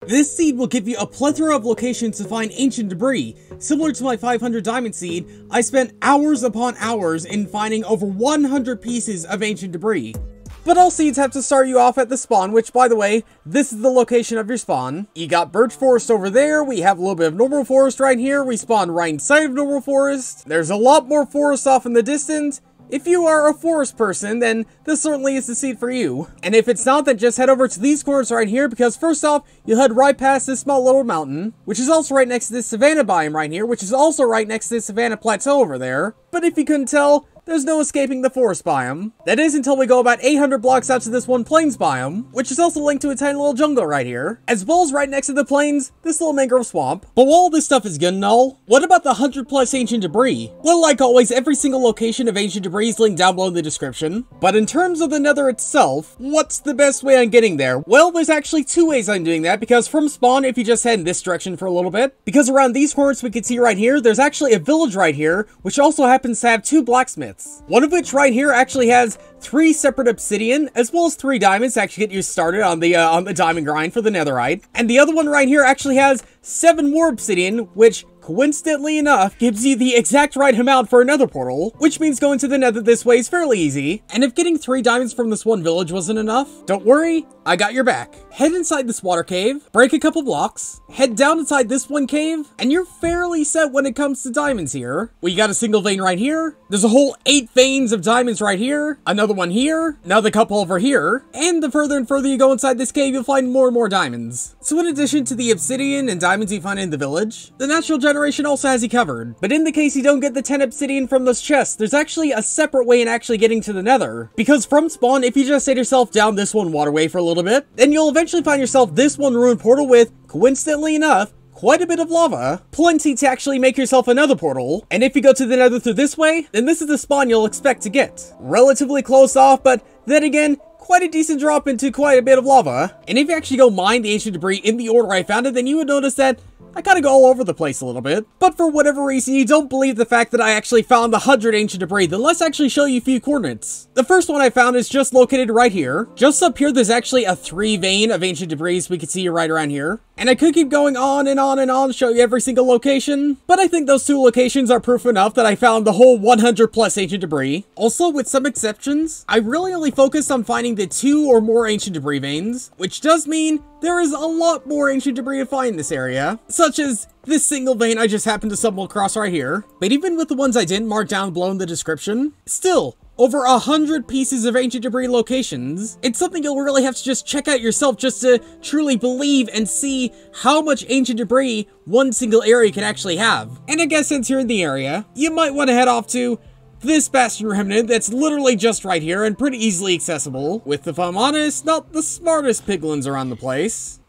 This seed will give you a plethora of locations to find ancient debris. Similar to my 500 diamond seed, I spent hours upon hours in finding over 100 pieces of ancient debris. But all seeds have to start you off at the spawn, which, by the way, this is the location of your spawn. You got birch forest over there, we have a little bit of normal forest right here, we spawn right inside of normal forest. There's a lot more forest off in the distance. If you are a forest person, then this certainly is the seed for you. And if it's not, then just head over to these corners right here, because first off, you'll head right past this small little mountain, which is also right next to this savanna biome right here, which is also right next to this savanna plateau over there. But if you couldn't tell, there's no escaping the forest biome. That is until we go about 800 blocks out to this one plains biome, which is also linked to a tiny little jungle right here. As well as right next to the plains, this little mangrove swamp. But while all this stuff is good and all, what about the 100 plus ancient debris? Well, like always, every single location of ancient debris is linked down below in the description. But in terms of the nether itself, what's the best way on getting there? Well, there's actually two ways I'm doing that, because from spawn, if you just head in this direction for a little bit, because around these corners we can see right here, there's actually a village right here, which also happens to have two blacksmiths. One of which right here actually has 3 separate obsidian, as well as 3 diamonds to actually get you started on the diamond grind for the netherite. And the other one right here actually has 7 more obsidian, which coincidentally enough, gives you the exact right amount for another portal, which means going to the nether this way is fairly easy. And if getting 3 diamonds from this one village wasn't enough, don't worry, I got your back. Head inside this water cave, break a couple blocks, head down inside this one cave, and you're fairly set when it comes to diamonds here. We got a single vein right here, there's a whole 8 veins of diamonds right here, another one here, another couple over here, and the further and further you go inside this cave, you'll find more and more diamonds. So in addition to the obsidian and diamonds you find in the village, the natural generation also has you covered. But in the case you don't get the 10 obsidian from those chests, there's actually a separate way in actually getting to the nether. Because from spawn, if you just set yourself down this one waterway for a little bit, then you'll eventually find yourself this one ruined portal with, coincidentally enough, quite a bit of lava. Plenty to actually make yourself another portal. And if you go to the nether through this way, then this is the spawn you'll expect to get. Relatively close off, but then again, quite a decent drop into quite a bit of lava. And if you actually go mine the ancient debris in the order I found it, then you would notice that I kind of go all over the place a little bit. But for whatever reason, you don't believe the fact that I actually found the 100 ancient debris, then let's actually show you a few coordinates. The first one I found is just located right here. Just up here, there's actually a 3 vein of ancient debris we can see right around here. And I could keep going on and on and on, show you every single location, but I think those 2 locations are proof enough that I found the whole 100 plus ancient debris. Also, with some exceptions, I really only focused on finding the 2 or more ancient debris veins, which does mean there is a lot more ancient debris to find in this area, such as this single vein I just happened to stumble across right here. But even with the ones I didn't mark down below in the description, still, over 100 pieces of ancient debris locations. It's something you'll really have to just check out yourself just to truly believe and see how much ancient debris one single area can actually have. And I guess since you're in the area, you might want to head off to this bastion remnant that's literally just right here and pretty easily accessible, with, if I'm honest, not the smartest piglins around the place.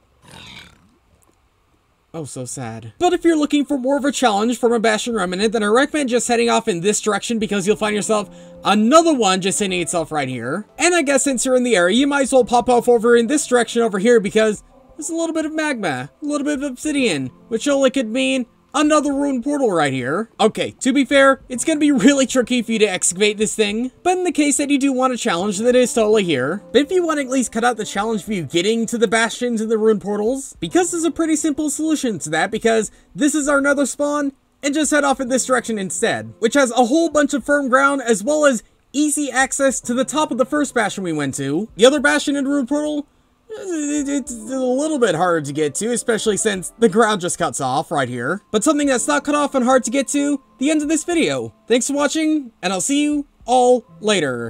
Oh, so sad. But if you're looking for more of a challenge from a bastion remnant, then I recommend just heading off in this direction, because you'll find yourself another one just hitting itself right here. And I guess since you're in the area, you might as well pop off over in this direction over here, because there's a little bit of magma, a little bit of obsidian, which only could mean another ruined portal right here. Okay, to be fair, it's gonna be really tricky for you to excavate this thing, but in the case that you do want a challenge, that is totally here. But if you want to at least cut out the challenge for you getting to the bastions and the ruined portals, because there's a pretty simple solution to that, because this is our nether spawn, and just head off in this direction instead, which has a whole bunch of firm ground, as well as easy access to the top of the first bastion we went to. The other bastion and ruined portal, it's a little bit hard to get to, especially since the ground just cuts off right here. But something that's not cut off and hard to get to, the end of this video. Thanks for watching, and I'll see you all later.